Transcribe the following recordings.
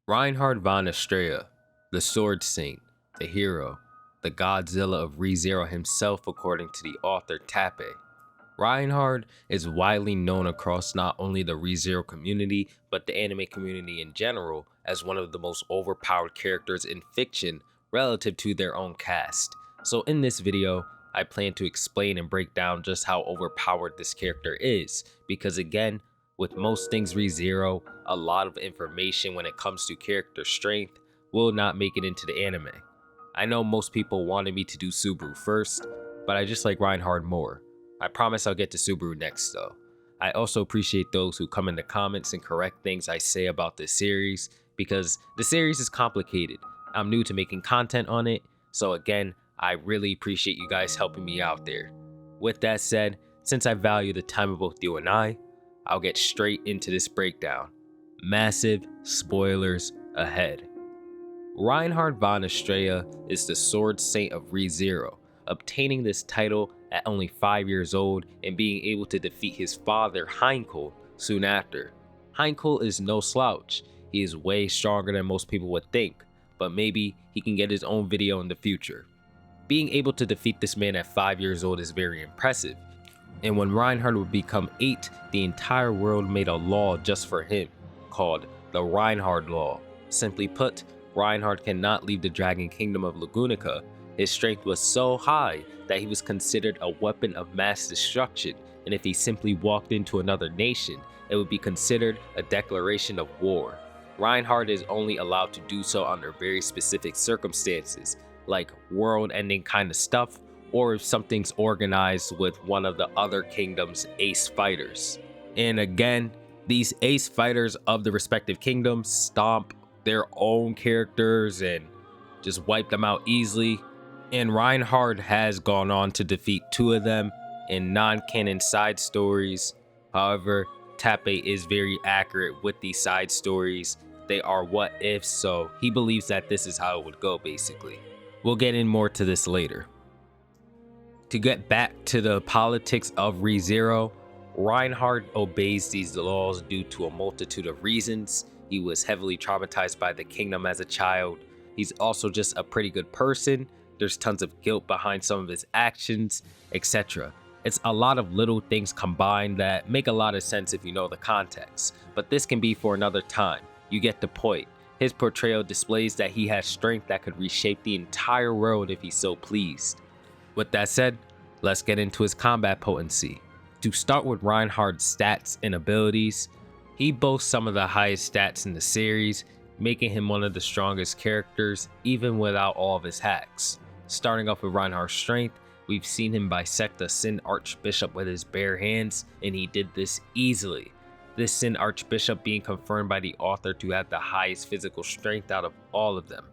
Reinhard von Estrella, the Sword Saint, the hero, the Godzilla of ReZero himself according to the author Tappei. Reinhard is widely known across not only the ReZero community, but the anime community in general as one of the most overpowered characters in fiction relative to their own cast. So in this video, I plan to explain and break down just how overpowered this character is, because again, with most things ReZero, a lot of information when it comes to character strength will not make it into the anime. I know most people wanted me to do Subaru first, but I just like Reinhard more. I promise I'll get to Subaru next though. I also appreciate those who come in the comments and correct things I say about this series, because the series is complicated. I'm new to making content on it, so again, I really appreciate you guys helping me out there. With that said, since I value the time of both you and I'll get straight into this breakdown. Massive spoilers ahead. Reinhard von Estrella is the Sword Saint of ReZero, obtaining this title at only 5 years old and being able to defeat his father Reinhard soon after. Reinhard is no slouch. He is way stronger than most people would think, but maybe he can get his own video in the future. Being able to defeat this man at 5 years old is very impressive, and when Reinhard would become 8, the entire world made a law just for him, called the Reinhard Law. Simply put, Reinhard cannot leave the Dragon Kingdom of Lugunica. His strength was so high that he was considered a weapon of mass destruction, and if he simply walked into another nation, it would be considered a declaration of war. Reinhard is only allowed to do so under very specific circumstances, like world-ending kind of stuff, or if something's organized with one of the other kingdom's ace fighters. And again, these ace fighters of the respective kingdoms stomp their own characters and just wipe them out easily. And Reinhard has gone on to defeat 2 of them in non-canon side stories. However, Tappei is very accurate with these side stories. They are what ifs, so he believes that this is how it would go basically. We'll get in more to this later. To get back to the politics of ReZero, Reinhard obeys these laws due to a multitude of reasons. He was heavily traumatized by the kingdom as a child. He's also just a pretty good person. There's tons of guilt behind some of his actions, etc. It's a lot of little things combined that make a lot of sense if you know the context, but this can be for another time. You get the point. His portrayal displays that he has strength that could reshape the entire world if he so pleased. With that said, let's get into his combat potency. To start with Reinhard's stats and abilities, he boasts some of the highest stats in the series, making him one of the strongest characters even without all of his hacks. Starting off with Reinhard's strength, we've seen him bisect a Sin Archbishop with his bare hands, and he did this easily. This Sin Archbishop being confirmed by the author to have the highest physical strength out of all of them.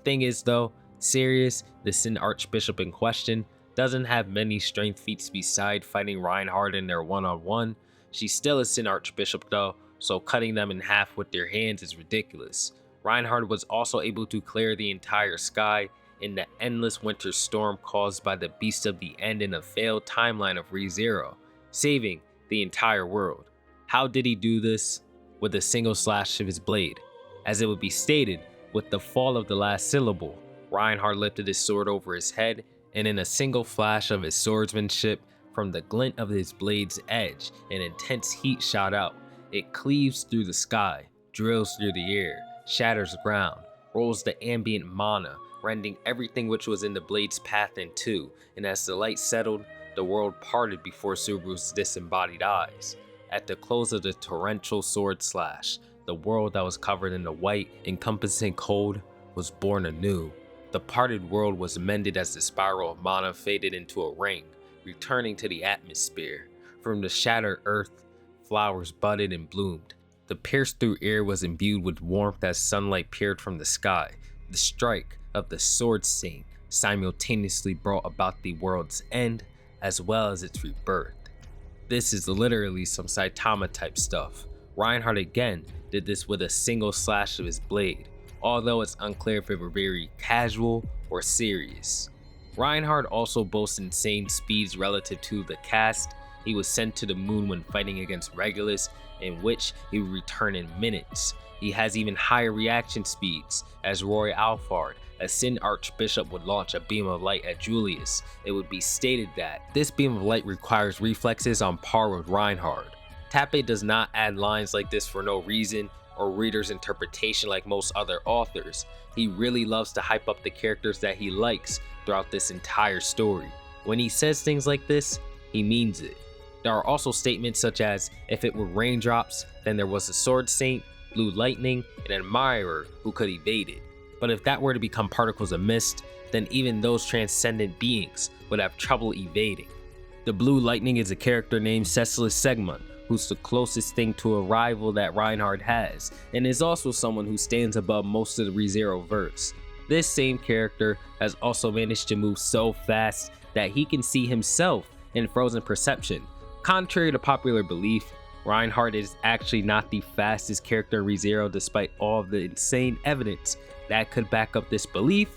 Thing is though, Sirius, the Sin Archbishop in question, doesn't have many strength feats beside fighting Reinhard in their one-on-one. She's still a Sin Archbishop though, so cutting them in half with their hands is ridiculous. Reinhard was also able to clear the entire sky in the endless winter storm caused by the Beast of the End in a failed timeline of ReZero, saving the entire world. How did he do this? With a single slash of his blade. As it would be stated, with the fall of the last syllable, Reinhard lifted his sword over his head, and in a single flash of his swordsmanship, from the glint of his blade's edge, an intense heat shot out. It cleaves through the sky, drills through the air, shatters ground, rolls the ambient mana, rending everything which was in the blade's path in two, and as the light settled, the world parted before Subaru's disembodied eyes. At the close of the torrential sword slash, the world that was covered in the white, encompassing cold, was born anew. The parted world was mended as the spiral of mana faded into a ring, returning to the atmosphere. From the shattered earth, flowers budded and bloomed. The pierced through air was imbued with warmth as sunlight peered from the sky. The strike of the Sword Saint simultaneously brought about the world's end as well as its rebirth. This is literally some Saitama type stuff. Reinhard again did this with a single slash of his blade, although it's unclear if it were very casual or serious. Reinhard also boasts insane speeds relative to the cast, He was sent to the moon when fighting against Regulus, in which he would return in minutes. He has even higher reaction speeds, as Roy Alphard, a Sin Archbishop, would launch a beam of light at Julius. It would be stated that this beam of light requires reflexes on par with Reinhard. Tappei does not add lines like this for no reason or reader's interpretation like most other authors. He really loves to hype up the characters that he likes throughout this entire story. When he says things like this, he means it. There are also statements such as, if it were raindrops, then there was a sword saint, blue lightning, an admirer who could evade it. But if that were to become particles of mist, then even those transcendent beings would have trouble evading. The blue lightning is a character named Cecilus Segmund, who's the closest thing to a rival that Reinhard has, and is also someone who stands above most of the ReZero verse. This same character has also managed to move so fast that he can see himself in frozen perception. Contrary to popular belief, Reinhard is actually not the fastest character in ReZero despite all of the insane evidence that could back up this belief,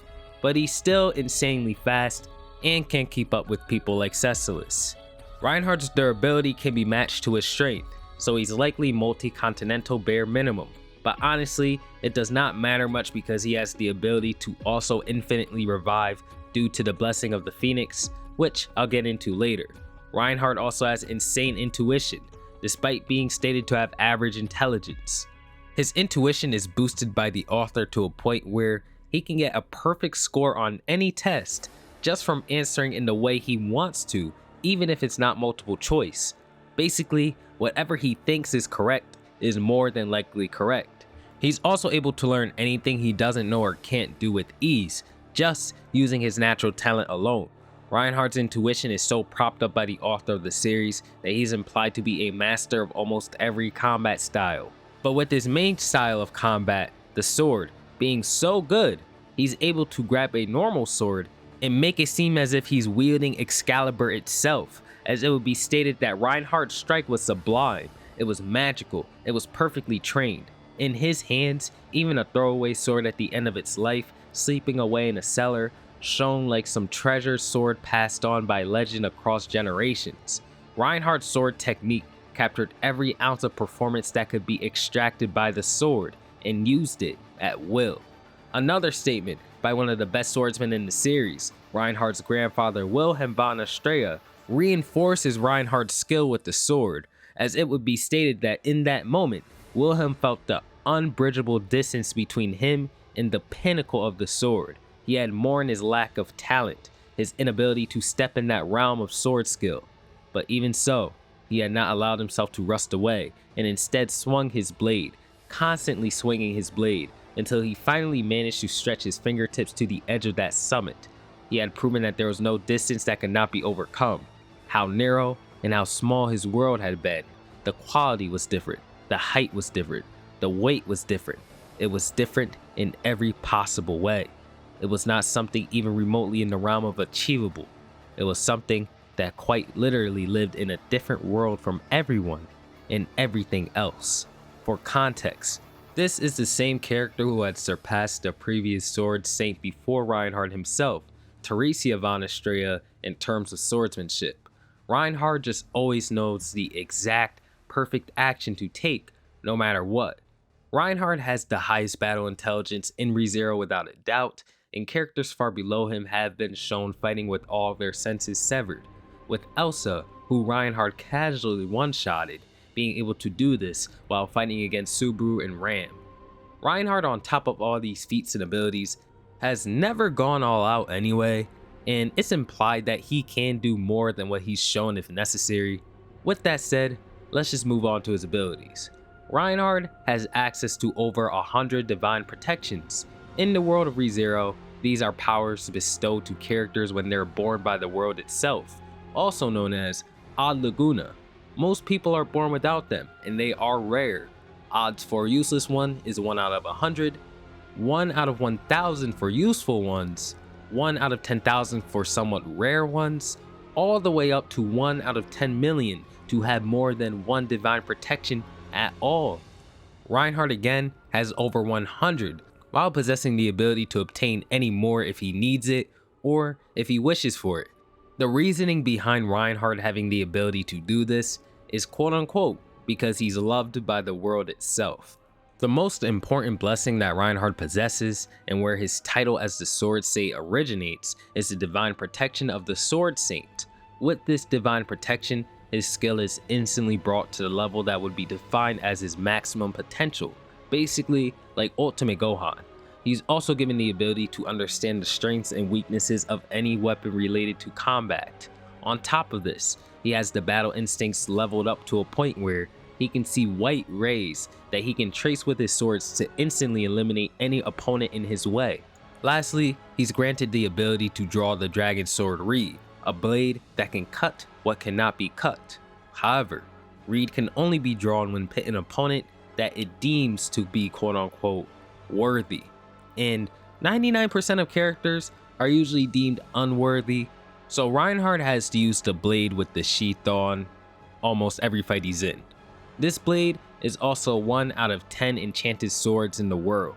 but he's still insanely fast and can keep up with people like Cecilus. Reinhard's durability can be matched to his strength, so he's likely multi-continental bare minimum, but honestly, it does not matter much because he has the ability to also infinitely revive due to the blessing of the Phoenix, which I'll get into later. Reinhard also has insane intuition, despite being stated to have average intelligence. His intuition is boosted by the author to a point where he can get a perfect score on any test just from answering in the way he wants to, even if it's not multiple choice. Basically, whatever he thinks is correct is more than likely correct. He's also able to learn anything he doesn't know or can't do with ease, just using his natural talent alone. Reinhard's intuition is so propped up by the author of the series that he's implied to be a master of almost every combat style. But with his main style of combat, the sword, being so good, he's able to grab a normal sword and make it seem as if he's wielding Excalibur itself, as it would be stated that Reinhard's strike was sublime, it was magical, it was perfectly trained. In his hands, even a throwaway sword at the end of its life, sleeping away in a cellar, shone like some treasured sword passed on by legend across generations. Reinhard's sword technique captured every ounce of performance that could be extracted by the sword and used it at will. Another statement by one of the best swordsmen in the series, Reinhard's grandfather Wilhelm von Astrea, reinforces Reinhard's skill with the sword, as it would be stated that in that moment, Wilhelm felt the unbridgeable distance between him and the pinnacle of the sword. He had mourned his lack of talent, his inability to step in that realm of sword skill. But even so, he had not allowed himself to rust away, and instead swung his blade, constantly swinging his blade, until he finally managed to stretch his fingertips to the edge of that summit. He had proven that there was no distance that could not be overcome. How narrow and how small his world had been. The quality was different, the height was different, the weight was different. It was different in every possible way. It was not something even remotely in the realm of achievable. It was something that quite literally lived in a different world from everyone and everything else. For context, this is the same character who had surpassed the previous sword saint before Reinhard himself, Teresia von Astrea, in terms of swordsmanship. Reinhard just always knows the exact perfect action to take, no matter what. Reinhard has the highest battle intelligence in ReZero without a doubt, and characters far below him have been shown fighting with all their senses severed, with Elsa, who Reinhard casually one-shotted, being able to do this while fighting against Subaru and Ram. Reinhard, on top of all these feats and abilities, has never gone all out anyway, and it's implied that he can do more than what he's shown if necessary. With that said, let's just move on to his abilities. Reinhard has access to over 100 divine protections. In the world of ReZero, these are powers bestowed to characters when they're born by the world itself, also known as Ad Laguna. Most people are born without them, and they are rare. Odds for a useless one is 1 out of 100, 1 out of 1,000 for useful ones, 1 out of 10,000 for somewhat rare ones, all the way up to 1 out of 10 million to have more than one divine protection at all. Reinhard again has over 100, while possessing the ability to obtain any more if he needs it or if he wishes for it. The reasoning behind Reinhard having the ability to do this is quote unquote because he's loved by the world itself. The most important blessing that Reinhard possesses, and where his title as the Sword Saint originates, is the divine protection of the Sword Saint. With this divine protection, his skill is instantly brought to the level that would be defined as his maximum potential, basically like Ultimate Gohan. He's also given the ability to understand the strengths and weaknesses of any weapon related to combat. On top of this, he has the battle instincts leveled up to a point where he can see white rays that he can trace with his swords to instantly eliminate any opponent in his way. Lastly, he's granted the ability to draw the Dragon Sword Reed, a blade that can cut what cannot be cut. However, Reed can only be drawn when pit an opponent that it deems to be quote unquote worthy, and 99% of characters are usually deemed unworthy, so Reinhard has to use the blade with the sheath on almost every fight he's in. This blade is also 1 out of 10 enchanted swords in the world.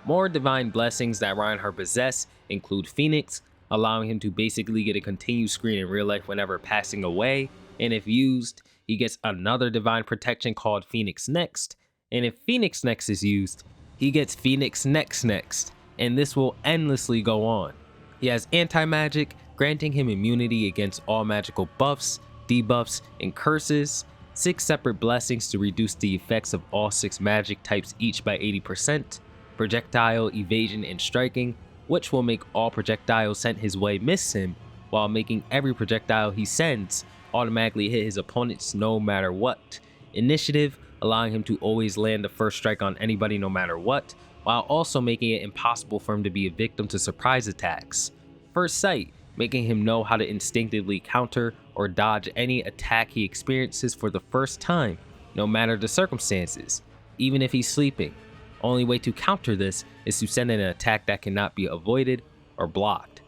More divine blessings that Reinhard possess include Phoenix, allowing him to basically get a continued screen in real life whenever passing away, and if used, he gets another divine protection called Phoenix Next, and if Phoenix Next is used, he gets Phoenix Next, and this will endlessly go on. He has anti-magic, granting him immunity against all magical buffs, debuffs, and curses, 6 separate blessings to reduce the effects of all 6 magic types each by 80%, projectile, evasion, and striking, which will make all projectiles sent his way miss him, while making every projectile he sends automatically hit his opponents no matter what. Initiative, allowing him to always land the first strike on anybody no matter what, while also making it impossible for him to be a victim to surprise attacks. First Sight, making him know how to instinctively counter or dodge any attack he experiences for the first time, no matter the circumstances, even if he's sleeping. Only way to counter this is to send in an attack that cannot be avoided or blocked.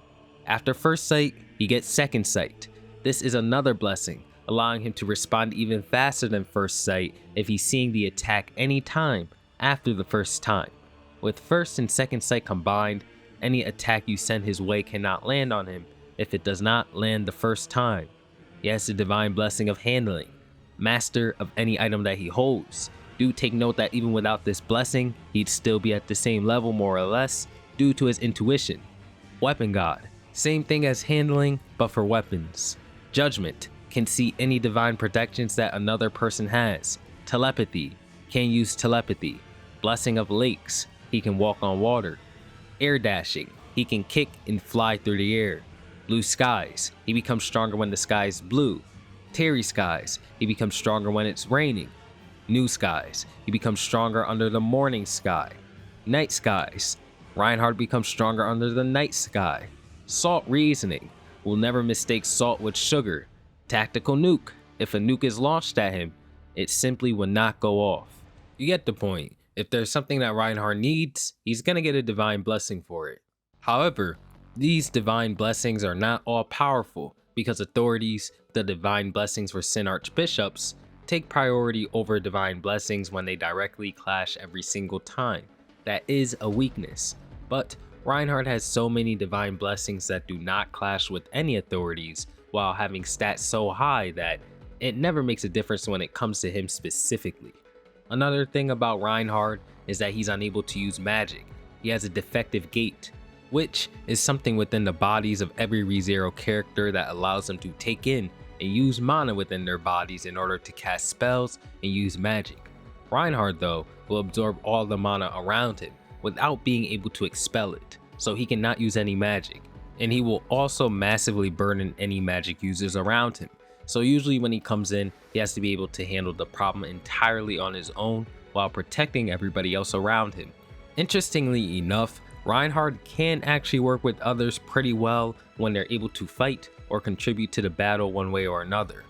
After First Sight, he gets Second Sight. This is another blessing, allowing him to respond even faster than First Sight if he's seeing the attack any time after the first time. With First and Second Sight combined, any attack you send his way cannot land on him if it does not land the first time. He has the divine blessing of Handling, master of any item that he holds. Do take note that even without this blessing, he'd still be at the same level more or less due to his intuition. Weapon God, same thing as Handling but for weapons. Judgment, can see any divine protections that another person has. Telepathy, can use telepathy. Blessing of Lakes, he can walk on water. Air dashing, he can kick and fly through the air. Blue skies, he becomes stronger when the sky is blue. Terry skies, he becomes stronger when it's raining. New skies, he becomes stronger under the morning sky. Night skies, Reinhard becomes stronger under the night sky. Salt reasoning, will never mistake salt with sugar. Tactical nuke, if a nuke is launched at him, it simply will not go off. You get the point. If there's something that Reinhard needs, he's gonna get a divine blessing for it. However, these divine blessings are not all powerful because authorities, the divine blessings for Sin Archbishops, take priority over divine blessings when they directly clash every single time. That is a weakness, but Reinhard has so many divine blessings that do not clash with any authorities while having stats so high that it never makes a difference when it comes to him specifically. Another thing about Reinhard is that he's unable to use magic. He has a defective gait, which is something within the bodies of every ReZero character that allows them to take in and use mana within their bodies in order to cast spells and use magic. Reinhard, though, will absorb all the mana around him without being able to expel it, so he cannot use any magic, and he will also massively burden any magic users around him. So usually when he comes in, he has to be able to handle the problem entirely on his own while protecting everybody else around him. Interestingly enough, Reinhard can actually work with others pretty well when they're able to fight or contribute to the battle one way or another.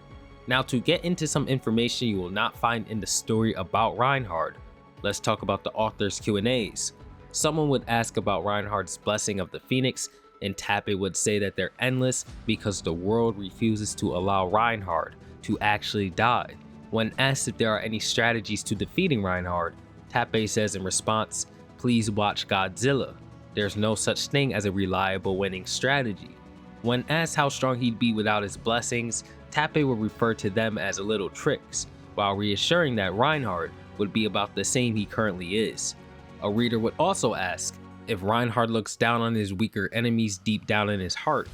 Now, to get into some information you will not find in the story about Reinhard, let's talk about the author's Q&As. Someone would ask about Reinhard's blessing of the Phoenix, and Tappei would say that they're endless because the world refuses to allow Reinhard to actually die. When asked if there are any strategies to defeating Reinhard, Tappei says in response, "Please watch Godzilla. There's no such thing as a reliable winning strategy." When asked how strong he'd be without his blessings, Tappei would refer to them as little tricks, while reassuring that Reinhard would be about the same he currently is. A reader would also ask if Reinhard looks down on his weaker enemies deep down in his heart.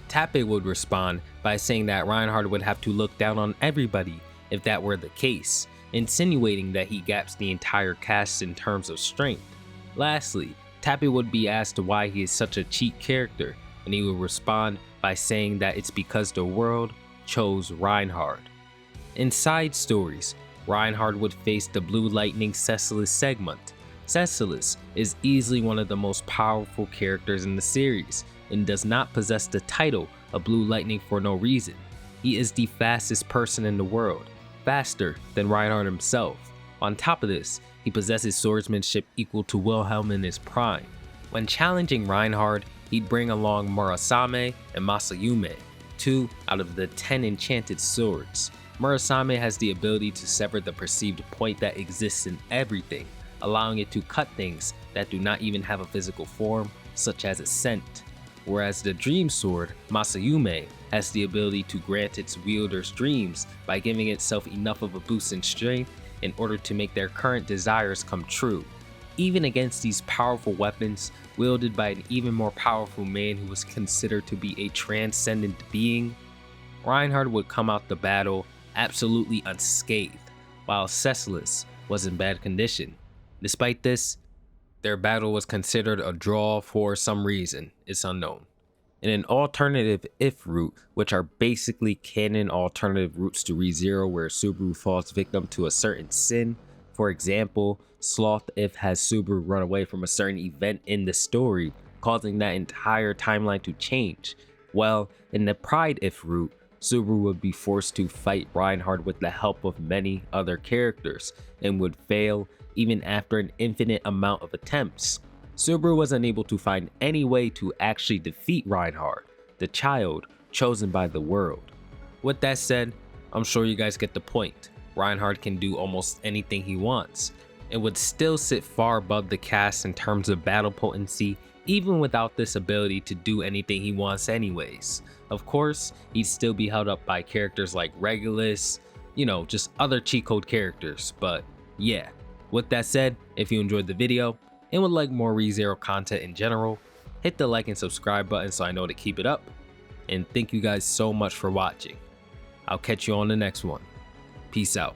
Tappei would respond by saying that Reinhard would have to look down on everybody if that were the case, insinuating that he gaps the entire cast in terms of strength. Lastly, Tappei would be asked why he is such a cheat character, and he would respond by saying that it's because the world chose Reinhard. In side stories, Reinhard would face the Blue Lightning Cecilus segment. Cecilus is easily one of the most powerful characters in the series, and does not possess the title of Blue Lightning for no reason. He is the fastest person in the world, faster than Reinhard himself. On top of this, he possesses swordsmanship equal to Wilhelm in his prime. When challenging Reinhard, he'd bring along Murasame and Masayume, 2 out of the 10 enchanted swords. Murasame has the ability to sever the perceived point that exists in everything, allowing it to cut things that do not even have a physical form, such as a scent. Whereas the Dream Sword, Masayume, has the ability to grant its wielder's dreams by giving itself enough of a boost in strength in order to make their current desires come true. Even against these powerful weapons, wielded by an even more powerful man who was considered to be a transcendent being, Reinhard would come out the battle absolutely unscathed, while Cecilus was in bad condition. Despite this, their battle was considered a draw for some reason, it's unknown. In an alternative if route, which are basically canon alternative routes to ReZero where Subaru falls victim to a certain sin. For example, Sloth if has Subaru run away from a certain event in the story, causing that entire timeline to change. Well, in the Pride if route, Subaru would be forced to fight Reinhard with the help of many other characters, and would fail even after an infinite amount of attempts. Subaru was unable to find any way to actually defeat Reinhard, the child chosen by the world. With that said, I'm sure you guys get the point. Reinhard can do almost anything he wants, and would still sit far above the cast in terms of battle potency, even without this ability to do anything he wants anyways. Of course, he'd still be held up by characters like Regulus, just other cheat code characters, but yeah. With that said, if you enjoyed the video and would like more ReZero content in general, hit the like and subscribe button so I know to keep it up, and thank you guys so much for watching. I'll catch you on the next one. Peace out.